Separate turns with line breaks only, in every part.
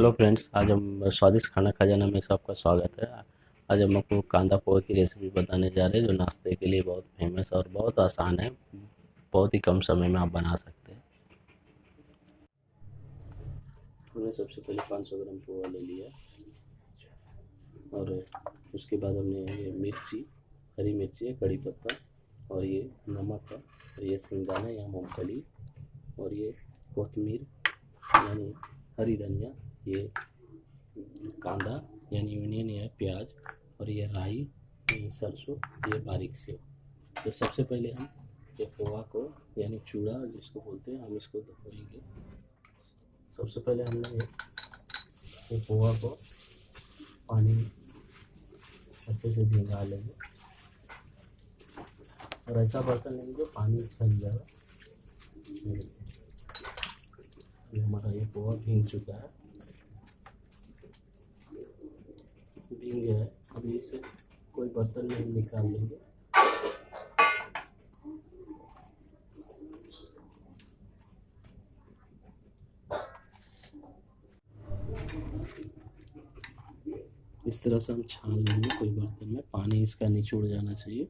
Hello friends, आज हम स्वादिष्ट खाना खजाना में सबका स्वागत है। आज हम आपको कांदा पोहे की रेसिपी बताने जा रहे हैं, जो नाश्ते के लिए बहुत फेमस और बहुत आसान है। बहुत ही कम समय में आप बना सकते हैं। हमने सबसे पहले 500 ग्राम पोहा ले लिया और उसके बाद हमने ये मिर्ची, हरी मिर्ची है, कड़ी पत्ता और ये नमक है और ये सिंगदाना या मूँगफली और ये कोतमीर यानी हरी धनिया, ये कांदा यानी अनियन या प्याज और ये राई यानी सरसों, ये बारीक से। तो सबसे पहले हम ये पोहा को यानी चूड़ा जिसको बोलते हैं, हम इसको धोएंगे। सबसे पहले हमने ये पोहा को पानी अच्छे से भिगा लेंगे और ऐसा बर्तन लेंगे जो पानी छन जाए। ये हमारा ये पोहा भीग चुका है, भीग गया है। अभी इसे कोई बर्तन में हम निकाल लेंगे। इस तरह से हम छान लेंगे कोई बर्तन में, पानी इसका निचोड़ जाना चाहिए।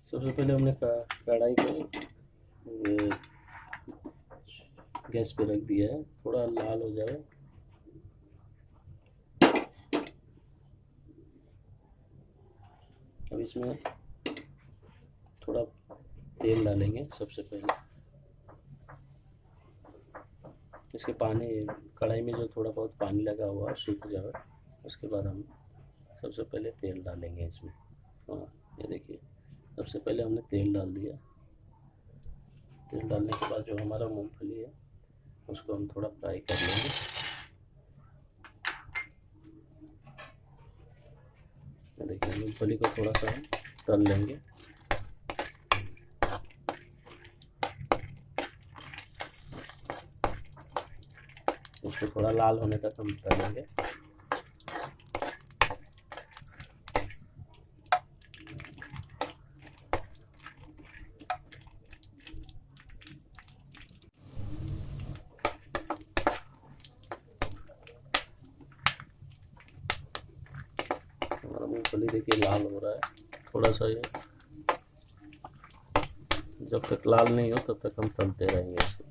सबसे पहले हमने कढ़ाई को गैस पे रख दिया है, थोड़ा लाल हो जाए। अब इसमें थोड़ा तेल डालेंगे। सबसे पहले इसके पानी, कढ़ाई में जो थोड़ा बहुत पानी लगा हुआ है सूख जाए, उसके बाद हम सबसे पहले तेल डालेंगे इसमें। हाँ, ये देखिए, सबसे पहले हमने तेल डाल दिया। तेल डालने के बाद जो हमारा मूंगफली है उसको हम थोड़ा फ्राई कर लेंगे। देखिए, मूंगफली को थोड़ा सा हम तल लेंगे। उसको थोड़ा लाल होने तक हम तलेंगे। हमारा मूंगफली देखिए लाल हो रहा है थोड़ा सा। ये जब तक लाल नहीं हो तब तक हम तलते रहेंगे इसको।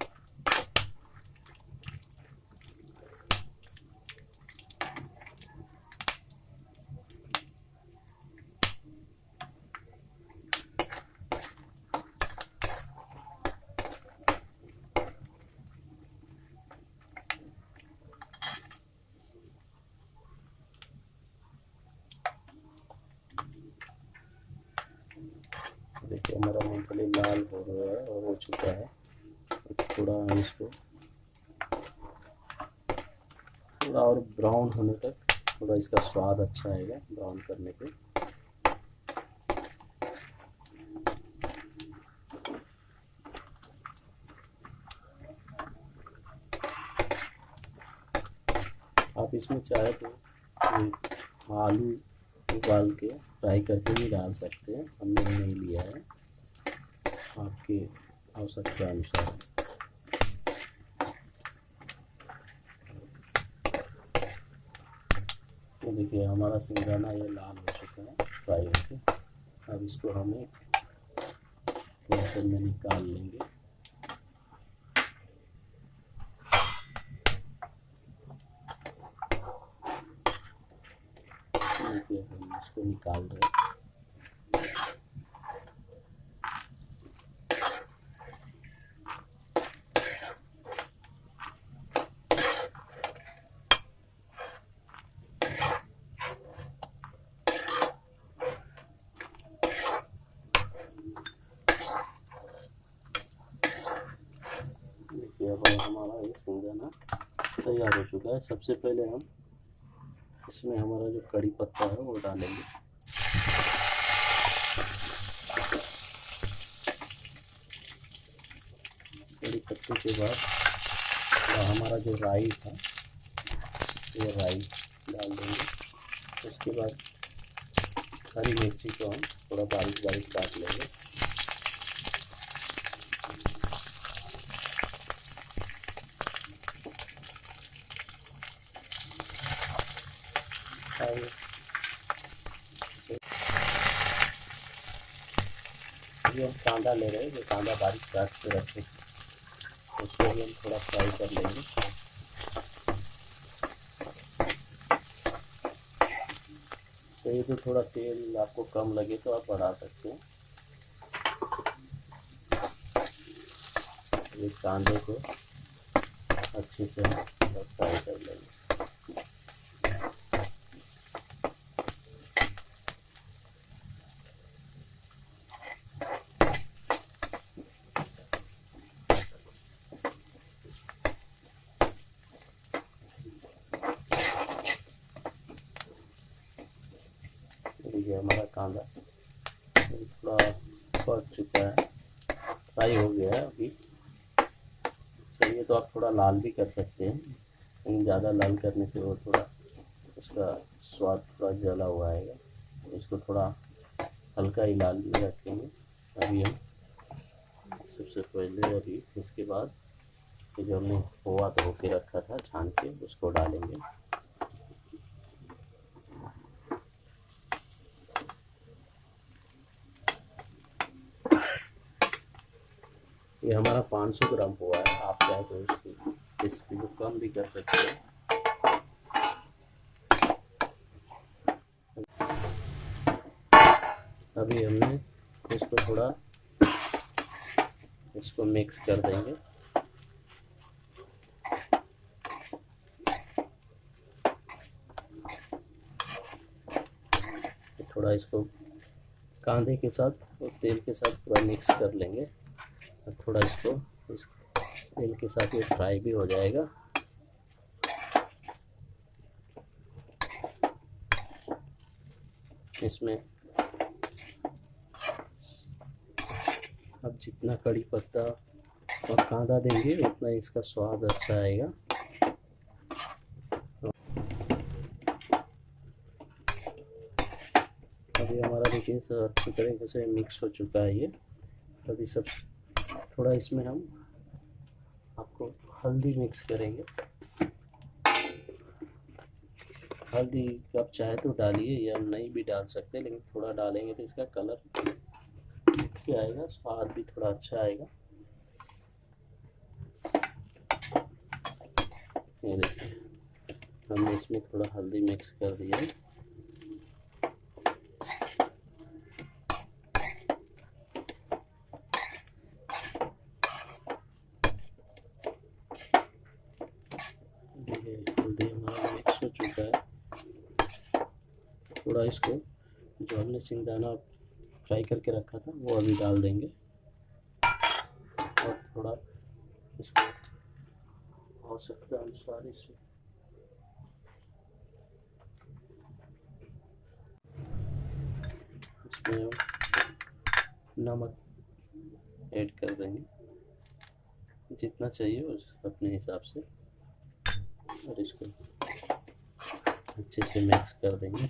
देखिए, हमारा मूंगफली लाल हो रहा है और हो चुका है। थोड़ा हम इसको थोड़ा और ब्राउन होने तक, थोड़ा इसका स्वाद अच्छा आएगा ब्राउन करने पे। आप इसमें चाहे तो आलू उबाल के फ्राई करके भी डाल सकते हैं, हमने नहीं लिया है, आपके आवश्यकता अनुसार। तो देखिए, हमारा सिंगदाना ये लाल हो चुका है फ्राई होके। अब इसको हम एक बर्तन में निकाल लेंगे। देखिए, हम इसको निकाल रहे हैं। देखिए, अब हमारा ये सिंगदाना तैयार हो चुका है। सबसे पहले हम इसमें हमारा जो कड़ी पत्ता है वो डालेंगे। कड़ी पत्ते के बाद हमारा जो राई था, ये राई डाल देंगे। उसके बाद हरी मिर्ची को हम थोड़ा बारीक बारीक काट लेंगे। और ये हम कांदा ले रहे हैं, जो कांदा बारीक काट के रखे उसको भी हम थोड़ा फ्राई कर लेंगे। तो ये तो थोड़ा तेल आपको कम लगे तो आप बढ़ा सकते हैं। ये कांदे को अच्छे से फ्राई कर लेंगे। ये हमारा कांदा थोड़ा पक चुका है, फ्राई हो गया है अभी। चाहिए तो आप थोड़ा लाल भी कर सकते हैं, लेकिन ज़्यादा लाल करने से वो थोड़ा उसका स्वाद थोड़ा जला हुआ आएगा। तो इसको थोड़ा हल्का ही लाल रखेंगे। अभी हम सबसे पहले अभी इसके बाद ये जो हमने पोहा धो के रखा था छान के उसको डालेंगे। ये हमारा 500 ग्राम पोहा है, आप चाहे तो इसको रेसिपी को कम भी कर सकते हैं। अभी हमने इसको थोड़ा इसको मिक्स कर देंगे। थोड़ा इसको कांदे के साथ और तेल के साथ पूरा मिक्स कर लेंगे और थोड़ा इसको इस तेल के साथ ये फ्राई भी हो जाएगा। इसमें अब जितना कड़ी पत्ता और कांदा देंगे उतना इसका स्वाद अच्छा आएगा। अभी हमारा देखिए सब अच्छी तरीके से मिक्स हो चुका है ये। अभी सब थोड़ा इसमें हम आपको हल्दी मिक्स करेंगे। हल्दी आप चाहे तो डालिए या नहीं भी डाल सकते, लेकिन थोड़ा डालेंगे तो इसका कलर क्या आएगा, स्वाद भी थोड़ा अच्छा आएगा। ये देखिए हमने इसमें थोड़ा हल्दी मिक्स कर दिया है। हल्दी हमारा मिक्स हो चुका है। थोड़ा इसको जो हमने सिंगदाना फ्राई करके रखा था वो अभी डाल देंगे और थोड़ा इसको आवश्यकता अनुसार इसमें हम नमक ऐड कर देंगे जितना चाहिए उस अपने हिसाब से, और इसको अच्छे से मिक्स कर देंगे।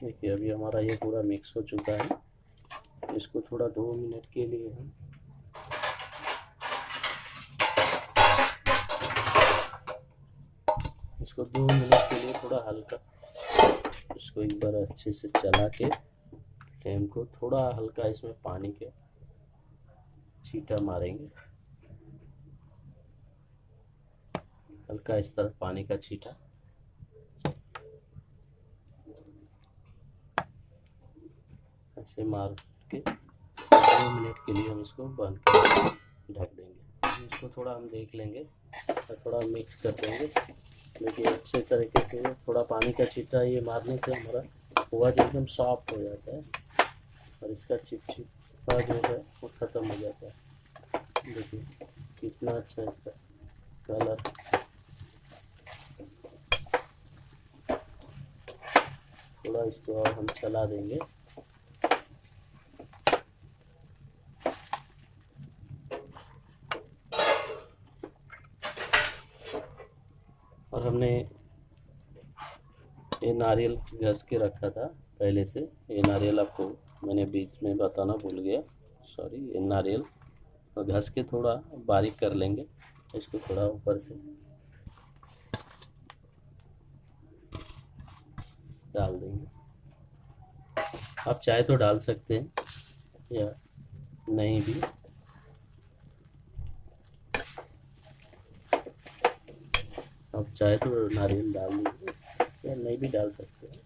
देखिए अभी हमारा ये पूरा मिक्स हो चुका है। इसको थोड़ा 2 मिनट के लिए हम इसको 2 मिनट के लिए थोड़ा हल्का इसको एक बार अच्छे से चला के फ्लेम को थोड़ा हल्का इसमें पानी के छींटा मारेंगे। हल्का इस तरह पानी का छींटा, ऐसे मार के 2 मिनट के लिए हम इसको बंद कर ढक देंगे। इसको थोड़ा हम देख लेंगे और थोड़ा मिक्स कर देंगे। देखिए अच्छे तरीके से थोड़ा पानी का छींटा ये मारने से हमारा पोहा जो एकदम सॉफ्ट हो जाता है और इसका चिपचिपा जो है वो ख़त्म हो जाता है। देखिए कितना अच्छा इसका कलर। थोड़ा इसको और हम चला देंगे। और हमने ये नारियल घस के रखा था पहले से। ये नारियल आपको मैंने बीच में बताना भूल गया, सॉरी। ये नारियल और घस के थोड़ा बारीक कर लेंगे। इसको थोड़ा ऊपर से डाल देंगे। आप चाहे तो डाल सकते हैं या नहीं भी। आप चाहे तो नारियल डाल दीजिए या नहीं भी डाल सकते हैं।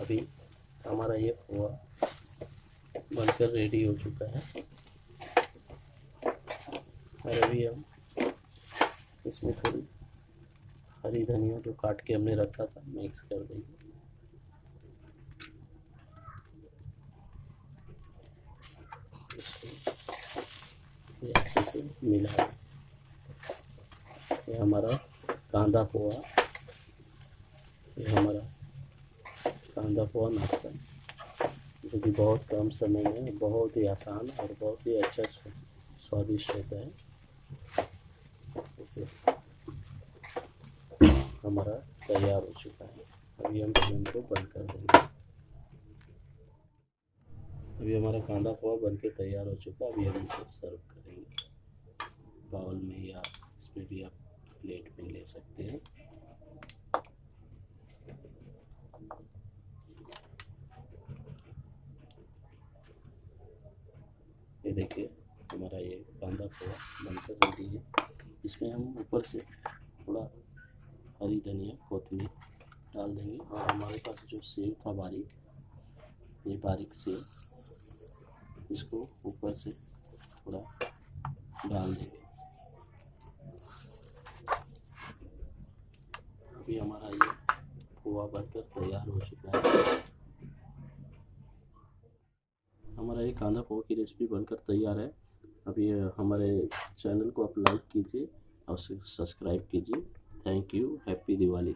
अभी हमारा ये पोहा बनकर रेडी हो चुका है। और अभी हम इसमें थोड़ी हरी धनिया जो काट के हमने रखा था मिक्स कर देंगे। ये अच्छे से मिला है। ये हमारा कांदा पोहा, ये हमारा कांदा पोहा नाश्ता, जो कि बहुत कम समय में बहुत ही आसान और बहुत ही अच्छा स्वादिष्ट होता है। इसे हमारा तैयार हो चुका है। अभी हम फ्लेम को बंद कर देंगे। अभी हमारा कांदा पोहा बनके तैयार हो चुका है। अभी हम इसे सर्व करेंगे बाउल में, या इसमें भी आप प्लेट में ले सकते हैं। ये देखिए हमारा ये कांदा पोहा बनकर रेडी है। इसमें हम ऊपर से थोड़ा हरी धनिया कोथिमीर डाल देंगे। और हमारे पास जो सेव था बारीक, ये बारीक सेव, इसको ऊपर से थोड़ा डाल देंगे। अभी हमारा ये पोहा बनकर तैयार हो चुका है। हमारा ये कांदा पोहा की रेसिपी बनकर तैयार है। अभी हमारे चैनल को आप लाइक कीजिए और सब्सक्राइब कीजिए। Thank you. हैप्पी दिवाली।